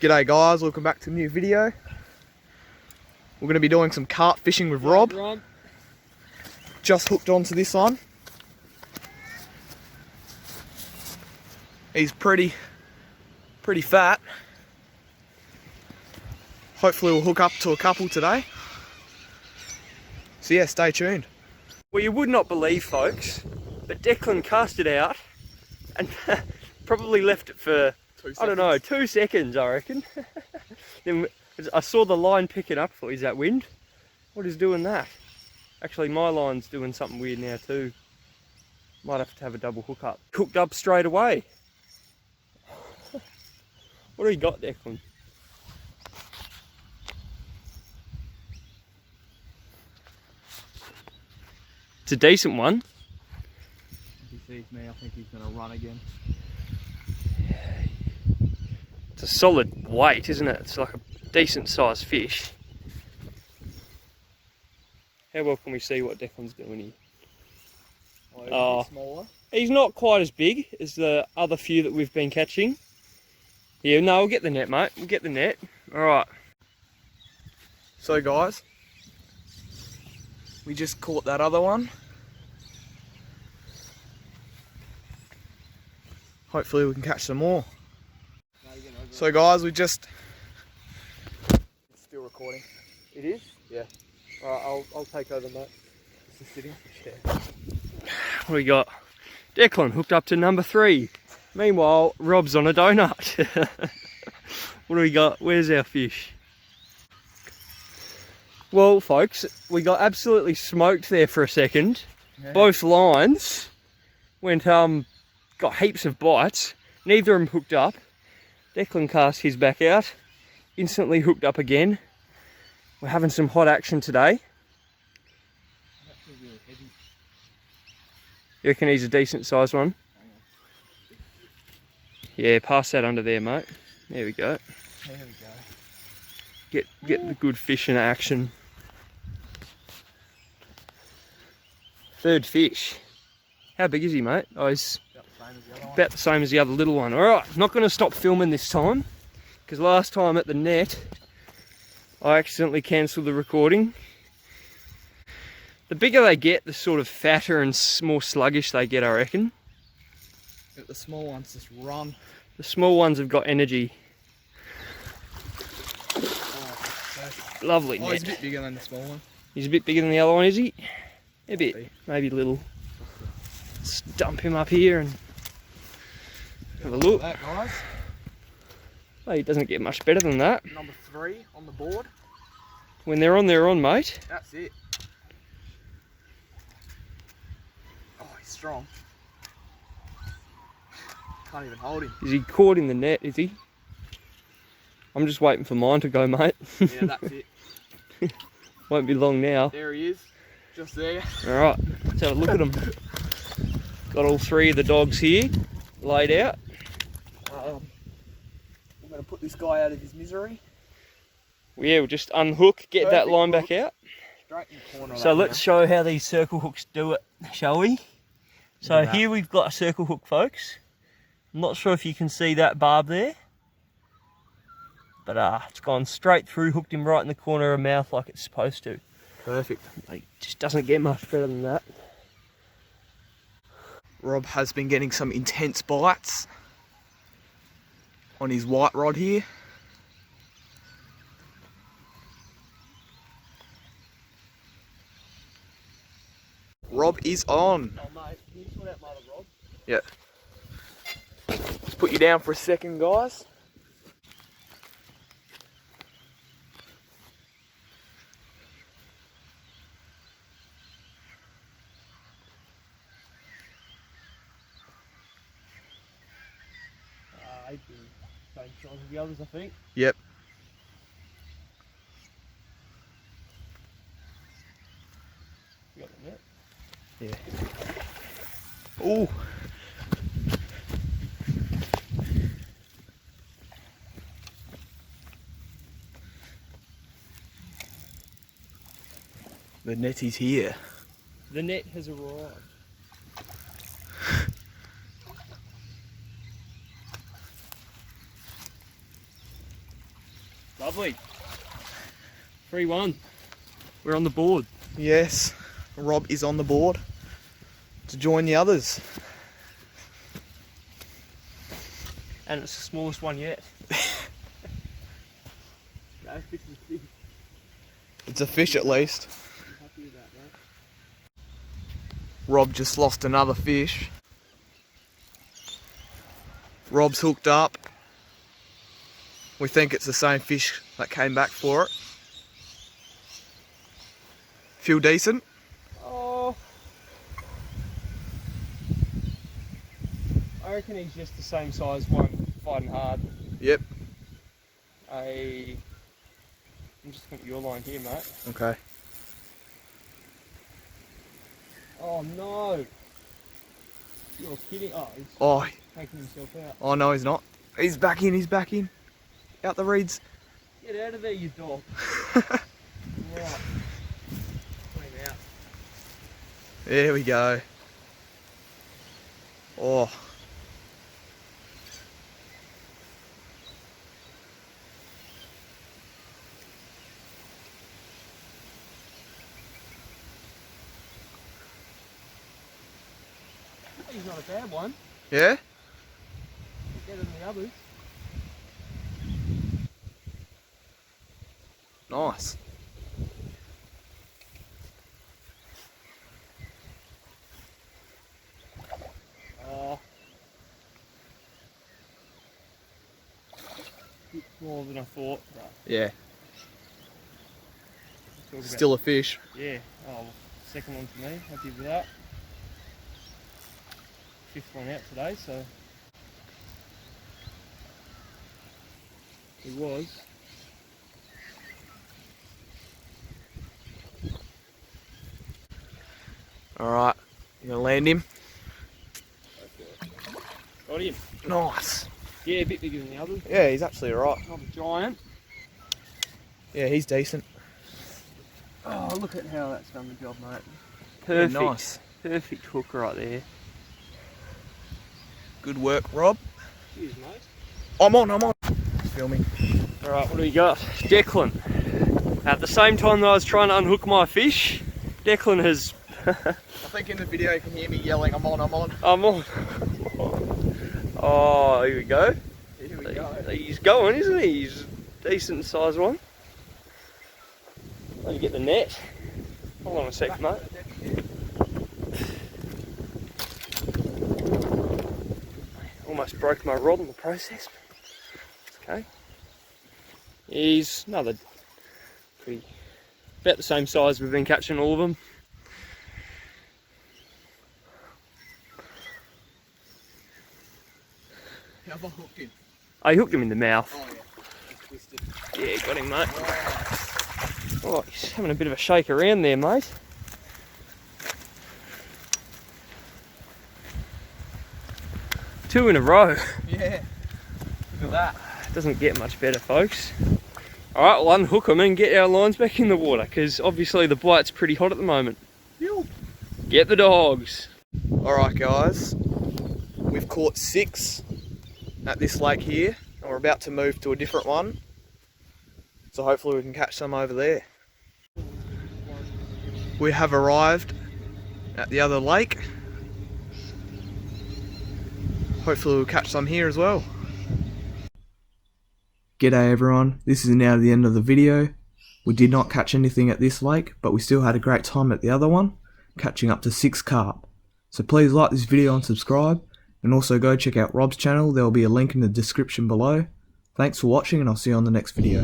G'day guys, welcome back to a new video. We're going to be doing some carp fishing with Rob. Just hooked onto this one. He's pretty fat. Hopefully we'll hook up to a couple today. So yeah, stay tuned. Well, you would not believe, folks, but Declan cast it out and probably left it for, I don't know, 2 seconds, I reckon. Then I saw the line picking up. Thought, is that wind? What is doing that? Actually, my line's doing something weird now too. Might have to have a double hookup. Hooked up straight away. What do you got, Declan? It's a decent one. If he sees me, I think he's going to run again. It's a solid weight, isn't it? It's like a decent sized fish. How well can we see what Declan's doing here? Oh, he's a bit smaller. He's not quite as big as the other few that we've been catching. Yeah, no, we'll get the net, mate. We'll get the net. Alright. So guys, we just caught that other one. Hopefully we can catch some more. So guys, we just... It's still recording. It is? Yeah. Alright, I'll take over, mate. Just sitting. Yeah. What do we got? Declan hooked up to number 3. Meanwhile, Rob's on a donut. What do we got? Where's our fish? Well, folks, we got absolutely smoked there for a second. Yeah. Both lines went, got heaps of bites. Neither of them hooked up. Declan cast his back out. Instantly hooked up again. We're having some hot action today. Really heavy. You reckon he's a decent sized one? Yeah, pass that under there, mate. There we go. There we go. Get the good fish in action. Third fish. How big is he, mate? Oh, he's about the same as the other little one. Alright, not going to stop filming this time, because last time at the net, I accidentally cancelled the recording. The bigger they get, the sort of fatter and more sluggish they get, I reckon. The small ones just run. The small ones have got energy. Oh, lovely net. He's a bit bigger than the small one. He's a bit bigger than the other one, is he? A bit, maybe little. Let's dump him up here and have a look. That, guys. Well, he doesn't get much better than that. Number 3 on the board. When they're on, mate. That's it. Oh, he's strong. Can't even hold him. Is he caught in the net, is he? I'm just waiting for mine to go, mate. Yeah, that's it. Won't be long now. There he is. Just there. Alright, let's have a look at him. Got all 3 of the dogs here, laid out. I'm going to put this guy out of his misery. Yeah, we'll just unhook, get that line back out. Straight in the corner. So let's show how these circle hooks do it, shall we? So here we've got a circle hook, folks. I'm not sure if you can see that barb there. But it's gone straight through, hooked him right in the corner of the mouth like it's supposed to. Perfect. It just doesn't get much better than that. Rob has been getting some intense bites on his white rod here. Rob is on. Oh mate, can you sort out my other rod? Yeah. Let's put you down for a second, guys. Same size as the others, I think. Yep. You got the net? Yeah. Ooh. The net is here. The net has arrived. Lovely. 3-1. We're on the board. Yes, Rob is on the board to join the others. And it's the smallest one yet. No, this is big. It's a fish at least. I'm happy with that, mate. Rob just lost another fish. Rob's hooked up. We think it's the same fish that came back for it. Feel decent? Oh, I reckon he's just the same size one, fighting hard. Yep. I'm just looking at your line here, mate. Okay. Oh no! You're kidding. Oh, he's Oh, taking himself out. oh no, he's not. He's back in, he's back in. Out the reeds. Get out of there, you dog. Right. Clean out. There we go. Oh. He's not a bad one. Yeah? Better than the others. Nice. Oh. Bit smaller than I thought. But Yeah. talk about- Still a fish. Yeah. Oh, second one for me. Happy with that. Fifth one out today, so he was. Alright. You gonna land him? Got him. Nice. Yeah, a bit bigger than the others. Yeah, he's absolutely right. Not a giant. Yeah, he's decent. Oh, look at how that's done the job, mate. Yeah, Perfect. nice. Perfect hook right there. Good work, Rob. Cheers, mate. I'm on. Filming. Alright, what do we got? Declan. At the same time that I was trying to unhook my fish, Declan has... I think in the video you can hear me yelling, I'm on. I'm on. Oh, here we go. Here we go. He's going, isn't he? He's a decent sized one. Let me get the net. Hold on a sec, mate. Almost broke my rod in the process. Okay. He's another pretty, about the same size we've been catching all of them. How have I hooked him? I hooked him in the mouth. Oh yeah, he's twisted. Yeah, got him, mate. Oh, he's having a bit of a shake around there, mate. Two in a row. Yeah. Look at that. Doesn't get much better, folks. Alright, we'll unhook them and get our lines back in the water, because obviously the bite's pretty hot at the moment. Yo. Get the dogs. Alright guys, we've caught 6 at this lake here, and we're about to move to a different one. So hopefully we can catch some over there. We have arrived at the other lake. Hopefully we'll catch some here as well. G'day everyone, this is now the end of the video. We did not catch anything at this lake, but we still had a great time at the other one, catching up to 6 carp. So please like this video and subscribe, and also go check out Rob's channel, there will be a link in the description below. Thanks for watching and I'll see you on the next video.